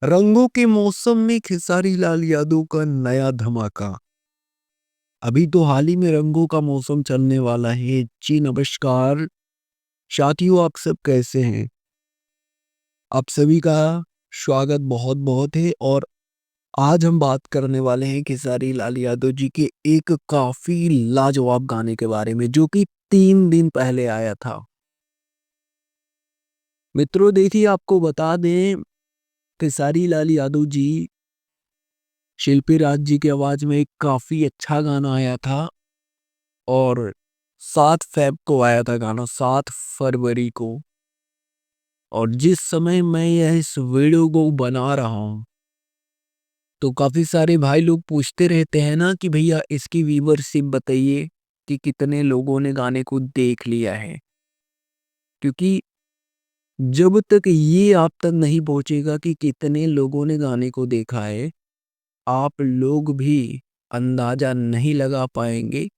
रंगों के मौसम में खेसारी लाल यादव का नया धमाका। अभी तो हाल ही में रंगों का मौसम चलने वाला है। जी नमस्कार साथियों, आप सब कैसे हैं? आप सभी का स्वागत बहुत बहुत है। और आज हम बात करने वाले हैं खेसारी लाल यादव जी के एक काफी लाजवाब गाने के बारे में, जो कि 3 दिन पहले आया था। मित्रों देखिए, आपको बता दें, खेसारी लाल यादव जी शिल्पी राज जी की आवाज में एक काफी अच्छा गाना आया था। और 7 फेब को आया था गाना, 7 फरवरी को। और जिस समय मैं यह इस वीडियो को बना रहा हूँ, तो काफी सारे भाई लोग पूछते रहते हैं ना कि भैया इसकी व्यूवरशिप बताइए कि कितने लोगों ने गाने को देख लिया है। क्योंकि जब तक ये आप तक नहीं पहुंचेगा कि कितने लोगों ने गाने को देखा है, आप लोग भी अंदाजा नहीं लगा पाएंगे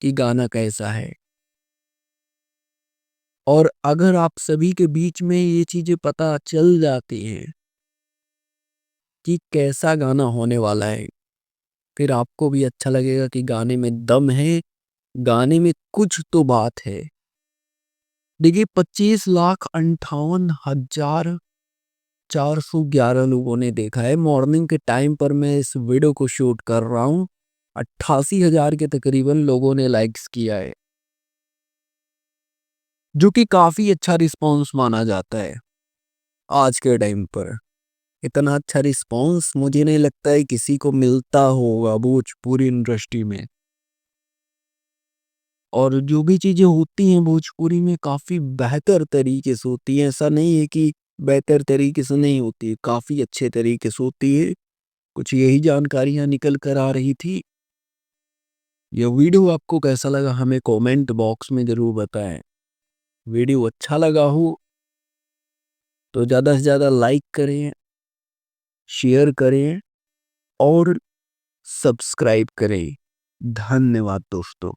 कि गाना कैसा है। और अगर आप सभी के बीच में ये चीजें पता चल जाती हैं कि कैसा गाना होने वाला है, फिर आपको भी अच्छा लगेगा कि गाने में दम है, गाने में कुछ तो बात है। देखिए, 25,58,411 लोगों ने देखा है। मॉर्निंग के टाइम पर मैं इस वीडियो को शूट कर रहा हूँ। 88,000 के तकरीबन लोगों ने लाइक्स किया है, जो कि काफी अच्छा रिस्पॉन्स माना जाता है आज के टाइम पर। इतना अच्छा रिस्पॉन्स मुझे नहीं लगता है किसी को मिलता होगा भोजपुरी इंडस्ट्री में। और जो भी चीजें होती हैं भोजपुरी में काफी बेहतर तरीके से होती है। ऐसा नहीं है कि बेहतर तरीके से नहीं होती है, काफी अच्छे तरीके से होती है। कुछ यही जानकारियां निकल कर आ रही थी। यह वीडियो आपको कैसा लगा हमें कमेंट बॉक्स में जरूर बताएं। वीडियो अच्छा लगा हो तो ज़्यादा से ज़्यादा लाइक करें, शेयर करें और सब्सक्राइब करें। धन्यवाद दोस्तों।